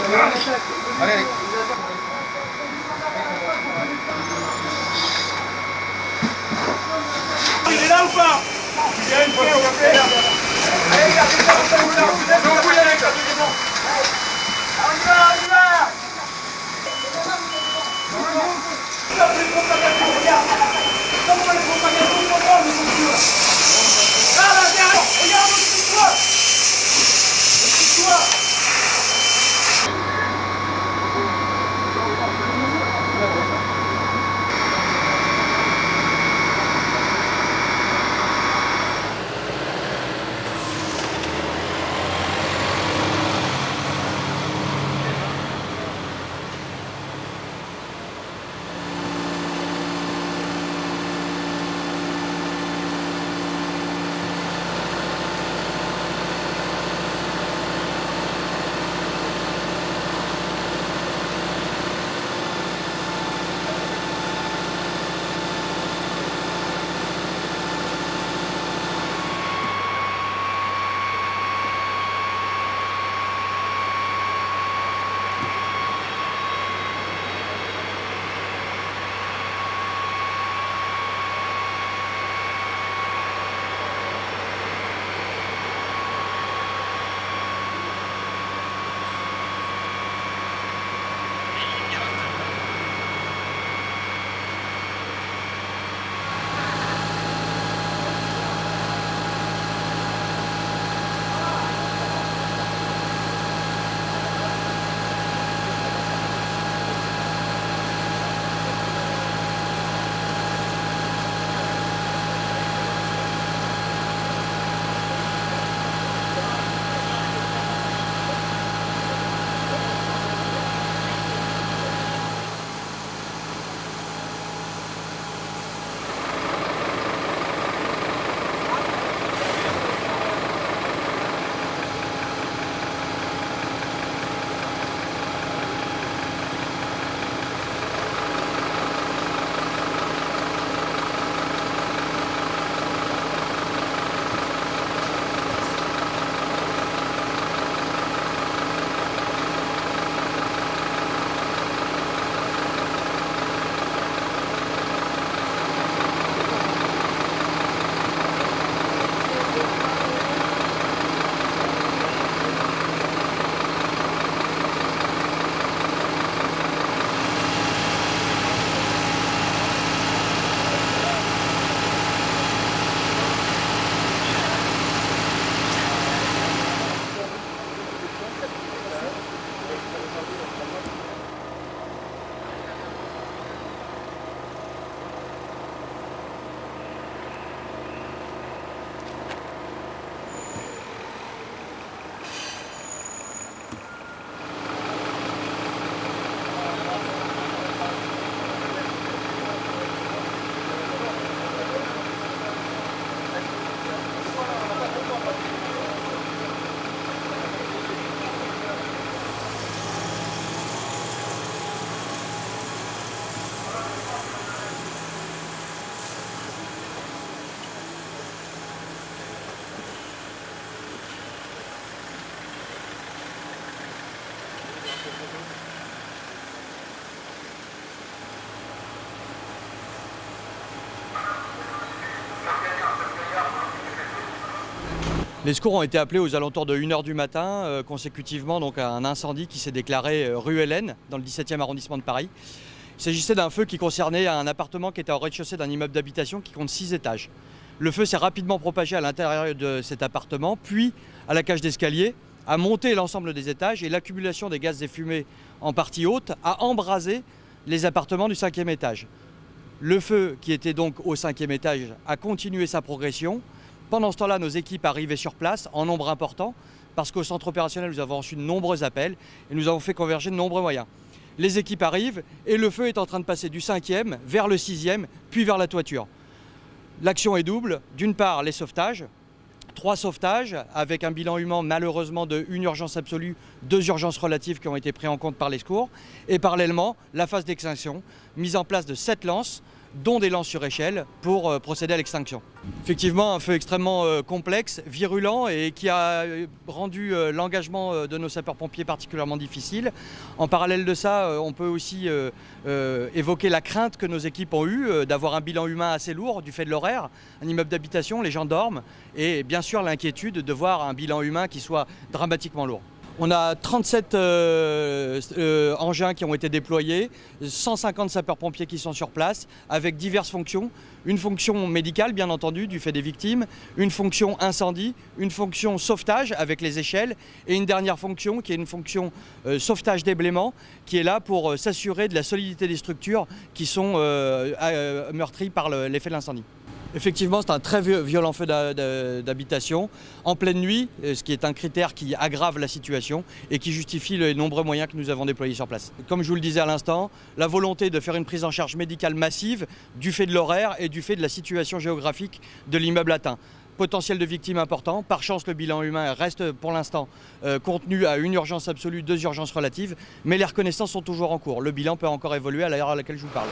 Allez. Il est là ou pas? Il y a une fois qu'on va faire. Allez, il a fait ça, on va y aller, ça fait bon. On y va, on y va. Stop les propagations, regarde. Stop les propagations, on va le concours. Là, derrière, regarde, occupe-toi. Occupe-toi. Les secours ont été appelés aux alentours de 1 h du matin, consécutivement donc, à un incendie qui s'est déclaré rue Hélène, dans le 17e arrondissement de Paris. Il s'agissait d'un feu qui concernait un appartement qui était au rez-de-chaussée d'un immeuble d'habitation qui compte 6 étages. Le feu s'est rapidement propagé à l'intérieur de cet appartement, puis à la cage d'escalier, a monté l'ensemble des étages et l'accumulation des gaz et fumées en partie haute a embrasé les appartements du 5e étage. Le feu, qui était donc au 5e étage, a continué sa progression. Pendant ce temps-là, nos équipes arrivaient sur place en nombre important parce qu'au centre opérationnel, nous avons reçu de nombreux appels et nous avons fait converger de nombreux moyens. Les équipes arrivent et le feu est en train de passer du 5e vers le 6e, puis vers la toiture. L'action est double. D'une part, les sauvetages, 3 sauvetages avec un bilan humain malheureusement de 1 urgence absolue, 2 urgences relatives qui ont été prises en compte par les secours. Et parallèlement, la phase d'extinction, mise en place de 7 lances, dont des lances sur échelle, pour procéder à l'extinction. Effectivement, un feu extrêmement complexe, virulent et qui a rendu l'engagement de nos sapeurs-pompiers particulièrement difficile. En parallèle de ça, on peut aussi évoquer la crainte que nos équipes ont eue d'avoir un bilan humain assez lourd du fait de l'horaire. Un immeuble d'habitation, les gens dorment et bien sûr l'inquiétude de voir un bilan humain qui soit dramatiquement lourd. On a 37 engins qui ont été déployés, 150 sapeurs-pompiers qui sont sur place, avec diverses fonctions. Une fonction médicale, bien entendu, du fait des victimes, une fonction incendie, une fonction sauvetage avec les échelles, et une dernière fonction qui est une fonction sauvetage déblaiement, qui est là pour s'assurer de la solidité des structures qui sont meurtries par l'effet de l'incendie. Effectivement, c'est un très violent feu d'habitation en pleine nuit, ce qui est un critère qui aggrave la situation et qui justifie les nombreux moyens que nous avons déployés sur place. Comme je vous le disais à l'instant, la volonté de faire une prise en charge médicale massive du fait de l'horaire et du fait de la situation géographique de l'immeuble atteint. Potentiel de victimes important. Par chance, le bilan humain reste pour l'instant contenu à une urgence absolue, 2 urgences relatives, mais les reconnaissances sont toujours en cours. Le bilan peut encore évoluer à l'heure à laquelle je vous parle.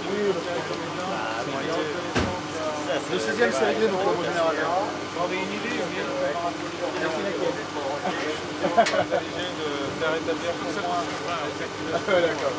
Oui, laquelle c'est réglé donc le générateur? J'en ai une idée, mais obligé de faire établir tout ça. D'accord.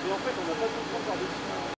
Et en fait, on n'a pas tout le temps par dessus.